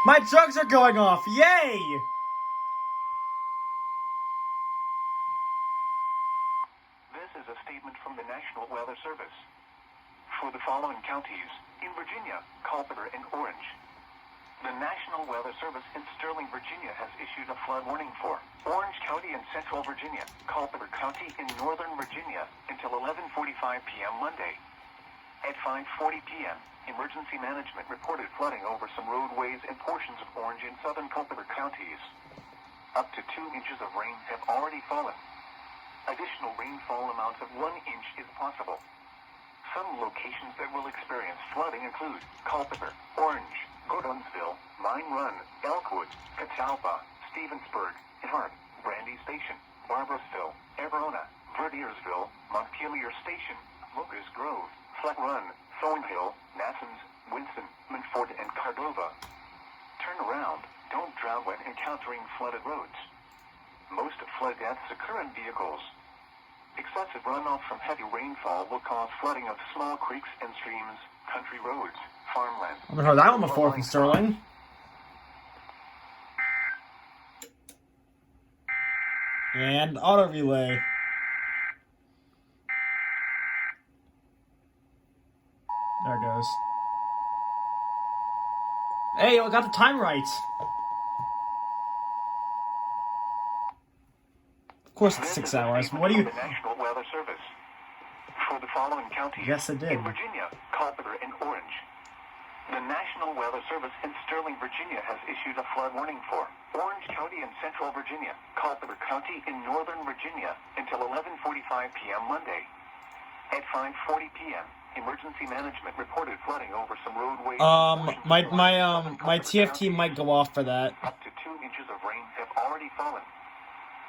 My drugs are going off! Yay! This is a statement from the National Weather Service. For the following counties, in Virginia, Culpeper, and Orange, the National Weather Service in Sterling, Virginia has issued a flood warning for Orange County in Central Virginia, Culpeper County in Northern Virginia until 11:45 p.m. Monday. At 5:40 p.m., emergency management reported flooding over some roadways and portions of Orange and southern Culpeper counties. Up to 2 inches of rain have already fallen. Additional rainfall amounts of 1 inch is possible. Some locations that will experience flooding include Culpeper, Orange, Gordonsville, Mine Run, Elkwood, Catalpa, Stevensburg, Hart, Brandy Station, Barbersville, Everona, Verdiersville, Montpelier Station, Locust Grove, Flat Run, Thornhill, Nassans, Winston, Montfort, and Cardova. Turn around. Don't drown when encountering flooded roads. Most flood deaths occur in vehicles. Excessive runoff from heavy rainfall will cause flooding of small creeks and streams, country roads, farmland. I haven't heard that one before from Sterling. And auto relay. There it goes. Hey, I got the time right. Of course it's 6 hours. What do you... The National Weather Service. For the following counties, yes, it did. in Virginia, Culpeper, and Orange, the National Weather Service in Sterling, Virginia has issued a flood warning for Orange County in Central Virginia, Culpeper County in Northern Virginia until 11:45 p.m. Monday. At 5:40 p.m., emergency management reported flooding over some roadways. My TFT might go off for that. Up to 2 inches of rain have already fallen.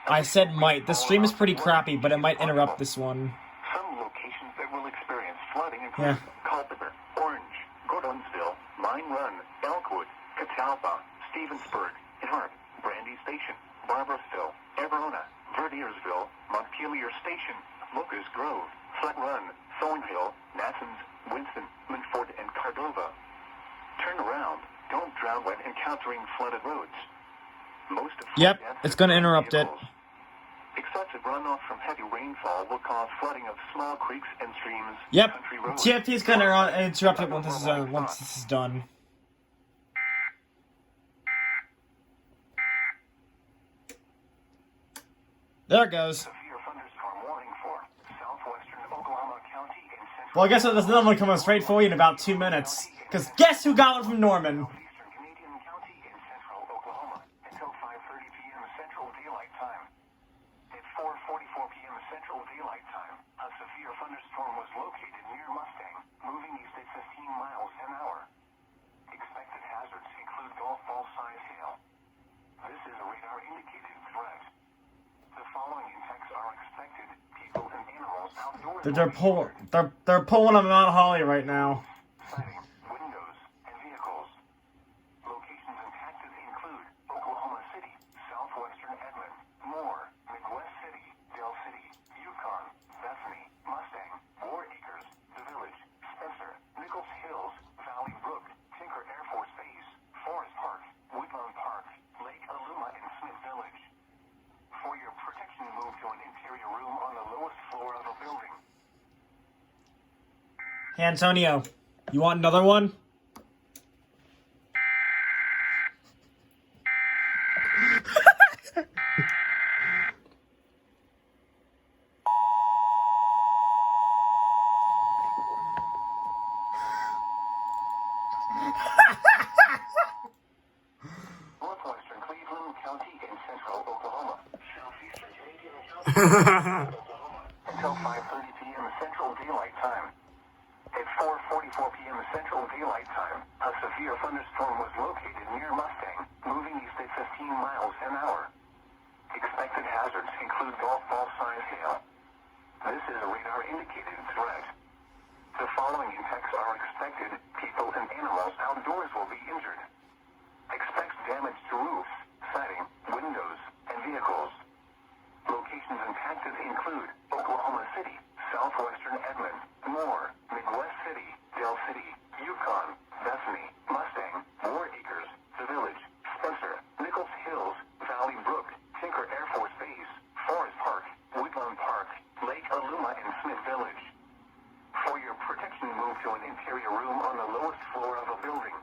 I said might. The stream is pretty crappy, but it might interrupt this one. Some locations that will experience flooding include Culpeper, Orange, Gordonsville, Mine Run, Elkwood, Catalpa, Stevensburg, Hart, Brandy Station, Barbersville, Everona, Verdiersville, Montpelier Station, Locust Grove, Flat Run, Thornhill, Nassans, Winston, Montfort, and Cardova. Turn around. Don't drown when encountering flooded roads. Most Yep, it's going to interrupt it. Excessive runoff from heavy rainfall will cause flooding of small creeks and streams. Yep, country roads. TFT is going to interrupt it once this is done. There it goes. Severe thunderstorm warning for southwestern Oklahoma County and central. Well, I guess there's another one coming straight for you in about 2 minutes. Because guess who got one from Norman? Eastern Canadian County in central Oklahoma until 5:30 p.m. Central Daylight Time. At 4:44 p.m. Central Daylight Time, a severe thunderstorm was located near Mustang, moving east at 15 miles an hour. Expected hazards include golf ball-sized hail. This is a radar-indicated threat. The following impacts are expected. People and animals outdoors. They're pulling on Mount Holly right now. Sighting, windows, and vehicles. Locations impacted include Oklahoma City, southwestern Edmond, Moore, Midwest City, Dell City, Yukon, Bethany, Mustang, War Acres, The Village, Spencer, Nichols Hills, Valley Brook, Tinker Air Force Base, Forest Park, Woodlawn Park, Lake Aluma, and Smith Village. For your protection, move to an interior room on the lowest floor of a building. Hey, Antonio, you want another one? Northwestern Cleveland County in central Oklahoma. Southeastern Canadian County Oklahoma until 5:30 p.m. Central Daylight Time. At 4:44 p.m. Central Daylight Time, a severe thunderstorm was located near Mustang, moving east at 15 miles an hour. Expected hazards include golf ball-sized hail. This is a radar-indicated threat. The following impacts are expected. People and animals outdoors will be injured. Expect damage to roofs, siding, windows, and vehicles. Locations impacted include Oklahoma City, southwestern Edmond, Moore, Midwest City, Dell City, Yukon, Bethany, Mustang, War Acres. to an interior room on the lowest floor of a building.